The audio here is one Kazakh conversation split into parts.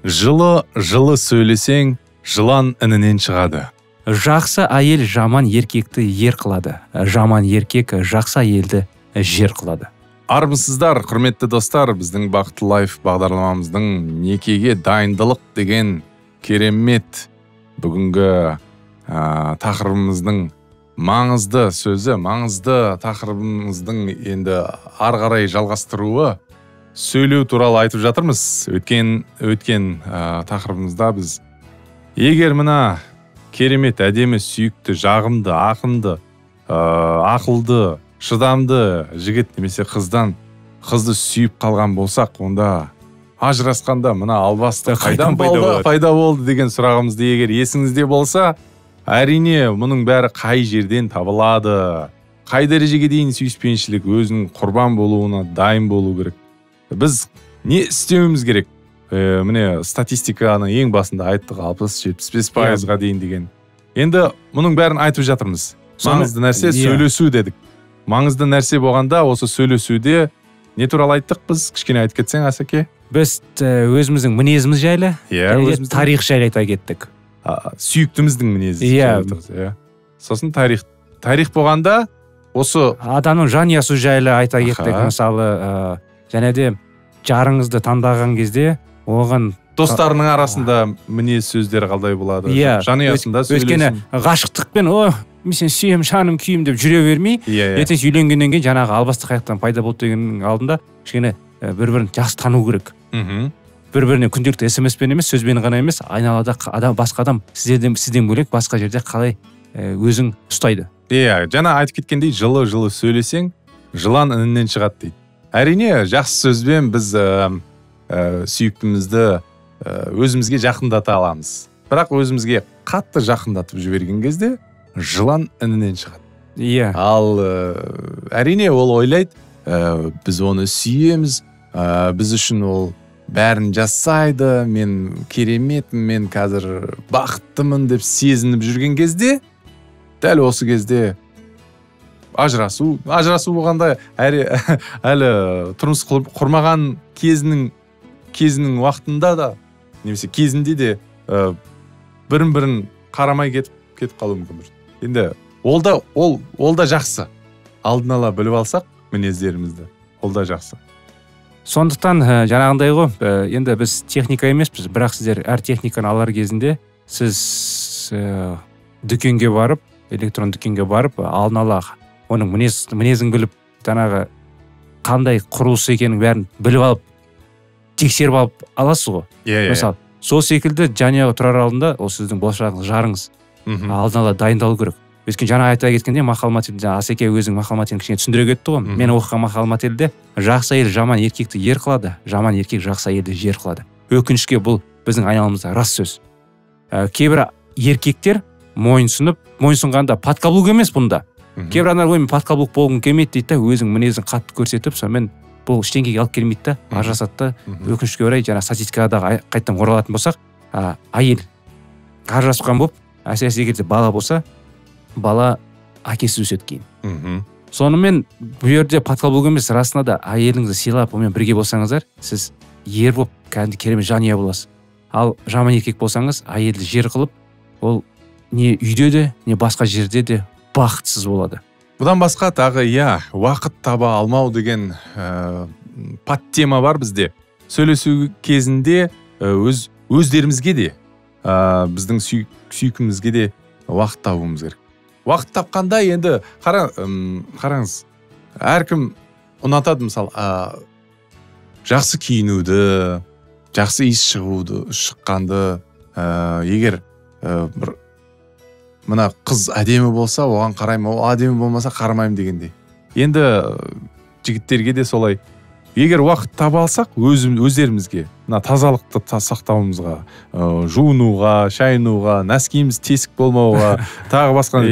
Жылы сөйлесең, жылан інінен шығады. Жақсы әйел жаман еркекті ер қылады. Жаман еркек жақсы әйелді жер қылады. Армысыздар, құрметті достар, біздің Бақытты лайф бағдарламамыздың некеге дайындылық деген керемет бүгінгі тақырыбымыздың маңызды сөзі, маңызды тақырыбымыздың енді ары қарай жалғастыруы сөйлеу туралы айтып жатырмыз. Өткен тақырыбымызда біз егер мына керемет, әдемі, сүйікті, жағымды, ақылды, шыдамды жігіт немесе қызды сүйіп қалған болсақ, онда ажырасқанда мына албасты қайдан пайда болды деген сұрағымызды егер есіңізде болса, әрине мұның бәрі қай жерден табылады, қай дәрежеге дейін сүйіспеншілік өзінің құрбан болуына дайын болу керек. Біз не істеуіміз керек? Міне статистиканы ең басында айттық, 60-75%-ға дейін деген. Енді мұның бәрін айтып жатырмыз. Маңызды нәрсе сөйлесу дедік. Маңызды нәрсе болғанда осы сөйлесуде не туралы айттық біз? Кішкене айтып кетсең, Асеке? Біз өзіміздің мінезіміз жайлы, тарих жайлы айта кеттік. Сүйіктіміздің мінезі. Сосын тарих болғанда осы адамның жанұясы жайлы айта кеттік. Мысалы, және де жарыңызды таңдаған кезде оған достарының арасында мінез сөздері қалдай болады. Жанұясында сөйлесін. Өйткені ғашықтықпен, мен сені сүйем, жаным, күйім деп жүре бермей, ертең үйленгеннен кейін жаңағы албасты қаяқтан пайда болды дегеннің алдында кішкене бір-бірін жақсы тану керек. Бір-біріне күнделікті смс-пен емес, сөзбен ғана емес, айналада басқа адам сізден бөлек басқа жерде қалай өзің ұстайды. Жаңа айтып кеткендей, жылы сөйлесең, жылан інінен шығады дейді. Әрине, жақсы сөзбен біз сүйіктімізді өзімізге жақындата аламыз. Бірақ өзімізге қатты жақындатып жіберген кезде жылан інінен шығады. Ал әрине ол ойлайды, біз оны сүйеміз, біз үшін ол бәрін жасайды, мен кереметім, мен қазір бақыттымын деп сезініп жүрген кезде, дәл осы кезде ажырасу болғанда әлі тұрмыс құрмаған кезінің уақытында да немесе кезінде де бірін қарамай кетіп қалуы мүмкін. Енді ол да жақсы. Алдын ала біліп алсақ мінездерімізді, ол да жақсы. Сондықтан жаңағындай ғой, енді біз техника емеспіз, бірақ сіздер әр техниканы алар кезінде сіз дүкенге барып, электрон дүкенге барып, алдын ала оның мінезін біліп, жаңағы қандай құрылыс екенін бәрін біліп алып, тексеріп алып аласыз ғой. Мысалы, сол секілді жанұяға тұрар алдында ол сіздің болашақ жарыңыз алдын ала дайындалу керек. Өйткені жаңа айта кеткенде мақал-мәтелде Асеке өзінің мақал-мәтелін кішкене түсіндіре кетті ғой. Мен оқыған мақал-мәтелде жақсы әйел жаман еркекті ер қылады, жаман еркек жақсы әйелді жер қылады. Өкінішке бұл біздің айналамызда рас сөз. Кейбір еркектер мойынсұнғанда подкаблук емес бұнда. Кейбір адамдар мен подкаблук болғым келмейді дейді, өзің мінезін қатты көрсетіп, сонымен бұл ештеңеге алып келмейді да, ажырасады. Өкінішке орай жаңа статистикаға қайттан оралатын болсақ, әйел ажырасқан болып, әсіресе егер бала болса, бала әкесіз өседі кейін. Сонымен бұл жерде подкаблук емес, расында да әйеліңізді сыйлап, онымен бірге болсаңыздар, сіз ер болып, кәдімгі керемет жанұя боласыз. Ал жаман еркек болсаңыз, әйелді жер қылып, ол не үйде де, не басқа жерде де бақытсыз болады. Бұдан басқа тағы уақыт таба алмау деген подтема бар бізде. Сөйлесу кезінде өздерімізге де, біздің сүйкімізге де уақыт табуымыз керек. Уақыт тапқанда енді қараңыз, әркім ұнатады, мысалы, жақсы киінуді, жақсы иіс шыққанды, егер бір мына қыз әдемі болса, оған қараймын, ол әдемі болмаса қарамаймын дегендей. Енді жігіттерге де солай. Егер уақыт таба алсақ, өздерімізге мына тазалықты сақтауымызға, жуынуға, шайынуға, нәскиіміз тесік болмауға, тағы басқа.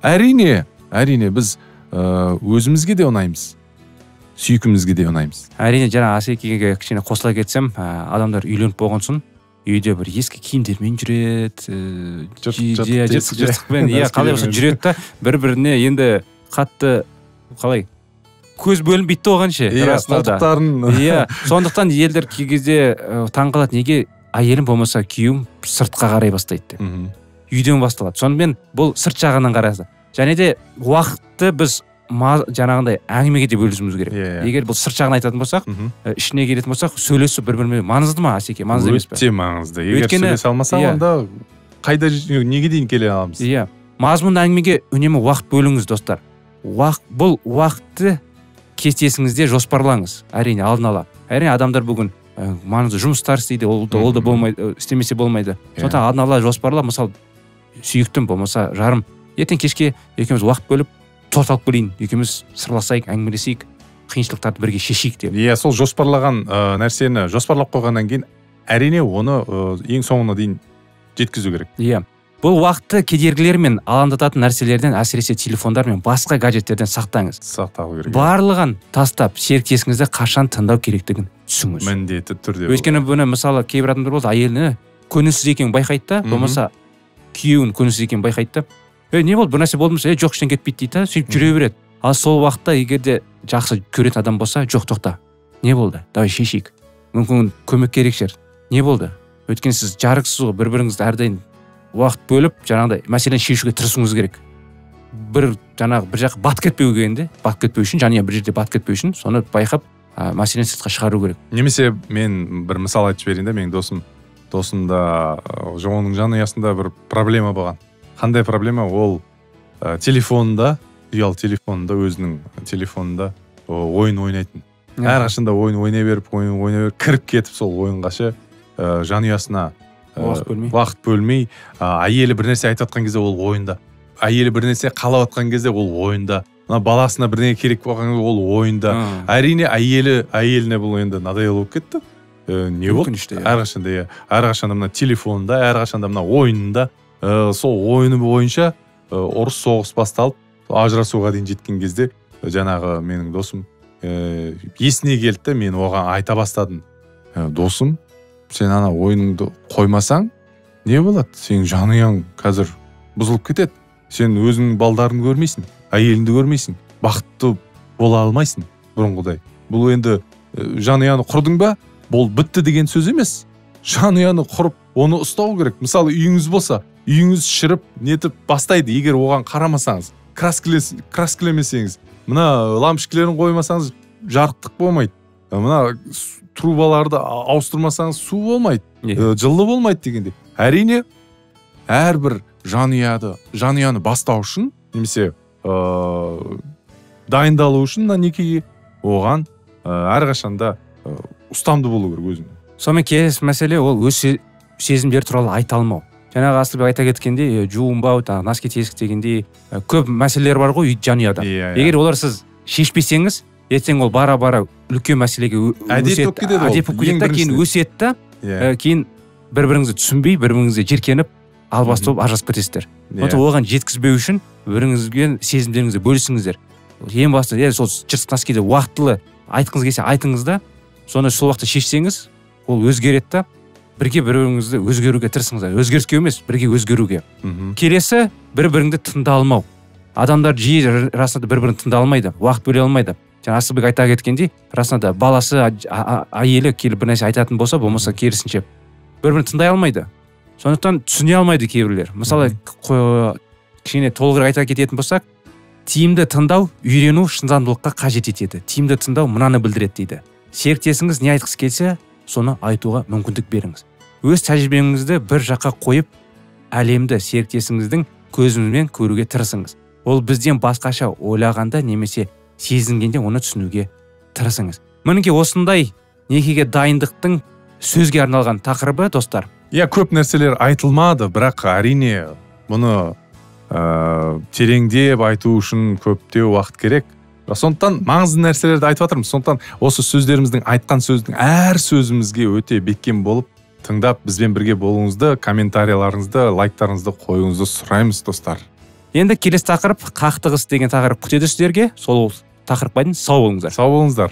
Әрине біз өзімізге де ұнаймыз, сүйкімізге де ұнаймыз. Әрине, жаңа Асекеге кішкене қосыла кетсем, адамдар үйленіп болған соң үйде бір ескі киімдермен жүреді, жыртықпен, қалай болса жүреді да, бір-біріне енді қатты қалай көз бөлінбейді оған ше. Қолтықтарын. Сондықтан елдер кей кезде таңқалады, неге әйелім болмаса күйеуім сыртқа қарай бастайды деп. Үйден басталады. Сонымен бұл сырт жағынан қараса. Және де уақытты біз жаңағындай әңгімеге де бөлісуіміз керек. Егер бұл сырт жағын айтатын болсақ, ішіне келетін болсақ, сөйлесу бір-бірімен маңызды ма, Асеке? Маңызды емес пе? Өте маңызды. Егер сөйлесе алмасақ, онда қайда неге дейін келе аламыз? Иә. Мазмұнды әңгімеге үнемі уақыт бөліңіз, достар. Бұл уақытты кестесіңізде жоспарлаңыз. Әрине, алдын ала. Әрине, адамдар бүгін маңызды жұмыстар істейді, ол да болмайды, істемесе болмайды. Сондықтан алдын ала жоспарлап, мысалы, сүйіктім болмаса жарым, ертең кешке екеуміз уақыт бөліп тоқталып келейін, екеуміз сырласайық, әңгімелесейік, қиыншылықтарды бірге шешейік деп. Иә, сол жоспарлаған нәрсені жоспарлап қойғаннан кейін әрине оны ең соңына дейін жеткізу керек. Иә. Бұл уақытты кедергілер мен алаңдататын нәрселерден, әсіресе телефондар мен басқа гаджеттерден сақтаңыз. Сақтау керек. Барлығын тастап, серіктесіңізді қашан тыңдау керектігін түсіңіз. Міндетті түрде. Өйткені бұны мысалы кейбір адамдар болды, әйеліне көңілсіз екенін байқайды да, болмаса күйеуін көңілсіз екенін байқайды да, не болды, бір нәрсе болды ма, жоқ ештеңе кетпейді дейді, сөйтіп жүре береді. Ал сол уақытта егер де жақсы көретін адам болса, жоқ, тоқта. Не болды? Давай шешейік. Мүмкін көмек керек шығар. Не болды? Өйткені сіз жарықсыз ғой, бір-біріңізді әрдайым уақыт бөліп, жаңағыдай мәселені шешуге тырысуыңыз керек. Бір жаққа бат кетпеу дегенде, бат кетпеу үшін, жанұя бір жерде бат кетпеу үшін, соны байқап, мәселені сыртқа шығару керек. Немесе мен бір мысал айтып жіберейін да, менің досымда оның жанұясында бір проблема болған. Қандай проблема? Ол телефонында, ұялы телефонында, өзінің телефонында ойын ойнайтын. Әрқашанда ойын ойнай беріп, кіріп кетіп сол ойынға жанұясына уақыт бөлмей, әйелі бір нәрсе айтып жатқан кезде ол ойында. Әйелі бір нәрсе қалап жатқан кезде ол ойында. Баласына бір нәрсе керек болған кезде ол ойында. Әрине әйеліне бұл енді надоело болып кетті. Не болды? Әрқашанда мына телефонында, әрқашанда мына ойынында, сол ойыны бойынша ұрыс соғыс басталып, ажырасуға дейін жеткен кезде жаңағы менің досым есіне келді, мен оған айта бастадым. Досым, сен ана ойыныңды қоймасаң, не болады? Сен жанұяң қазір бұзылып кетеді. Сен өзіңнің балдарыңды көрмейсің, әйеліңді көрмейсің, бақытты бола алмайсың бұрынғыдай. Бұл енді жанұяны құрдың ба? Бұл бітті деген сөз емес. Жанұяны құрып, оны ұстау керек. Мысалы, үйіңіз болса, үйіңіз шіріп, нетіп бастайды, егер оған қарамасаңыз, краскілемесеңіз, мына лампочкаларын қоймасаңыз, жарықтық болмайды. Мына трубаларды ауыстырмасаңыз, су болмайды, жылы болмайды дегенде. Әрине, әрбір жанұяны бастау үшін, немесе дайындалу үшін некеге оған әрқашанда ұстамды болу керек өзің. Сонымен келесі мәселе ол өз сезімдер туралы айта алмау. Жаңағы Асылбек айта кеткенде, жуынбау, носки тесік дегенде көп мәселелер бар ғой жанұяда. Егер олар сіз шешпесеңіз, ертең ол бара-бара үлкен мәселеге әдеп болып кетеді, кейін өсетті, кейін бір-біріңізді түсінбей, бір-біріңізді жеркеніп, албасты болып ажырасып кетесіздер. Оған жеткізбеу үшін біріңізбен сезімдеріңізді бөлісіңіздер. Ең басты, сол жыртық носкиді уақытылы айтқыңыз келсе айтыңыз да, соны сол уақытта шешсеңіз, ол өзгереді да, бірге бір-біріңізді өзгеруге тырысыңыздар. Өзгеріске емес, бірге өзгеруге. Келесі, бір-біріңді тыңдай алмау. Адамдар жиі расында бір-бірін тыңдай алмайды, уақыт бөле алмайды. Жаңа Асылбек айта кеткендей, расында баласы, әйелі келіп бір нәрсе айтатын болса, болмаса керісінше бір-бірін тыңдай алмайды. Сондықтан түсіне алмайды кейбіреулер. Мысалы, кішкене толығырақ айта кететін болсақ, тиімді тыңдау үйрену шынзандылыққа қажет етеді. Тиімді тыңдау мынаны білдіреді дейді. Серіктесіңіз не айтқысы келсе, соны айтуға мүмкіндік беріңіз. Өз тәжірибеңізді бір жаққа қойып, әлемді серіктесіңіздің көзіңізбен көруге тырысыңыз. Ол бізден басқаша ойлағанда немесе сезінгенде оны түсінуге тырысыңыз. Мінекей осындай некеге дайындықтың сөзге арналған тақырыбы, достар. Көп нәрселер айтылмады, бірақ әрине бұны тереңдеп айту үшін көптеу уақыт керек. Сондықтан маңызды нәрселерді айтып жатырмыз. Сондықтан осы сөздеріміздің, айтқан сөздің әр сөзімізге өте бекем болып, тыңдап, бізбен бірге болуыңызды, комментарияларыңызды, лайктарыңызды қоюыңызды сұраймыз, достар. Енді келесі тақырып қақтығыс деген тақырып күтеді сіздерге. Сол тақырыпқа дейін сау болыңыздар. Сау болыңыздар.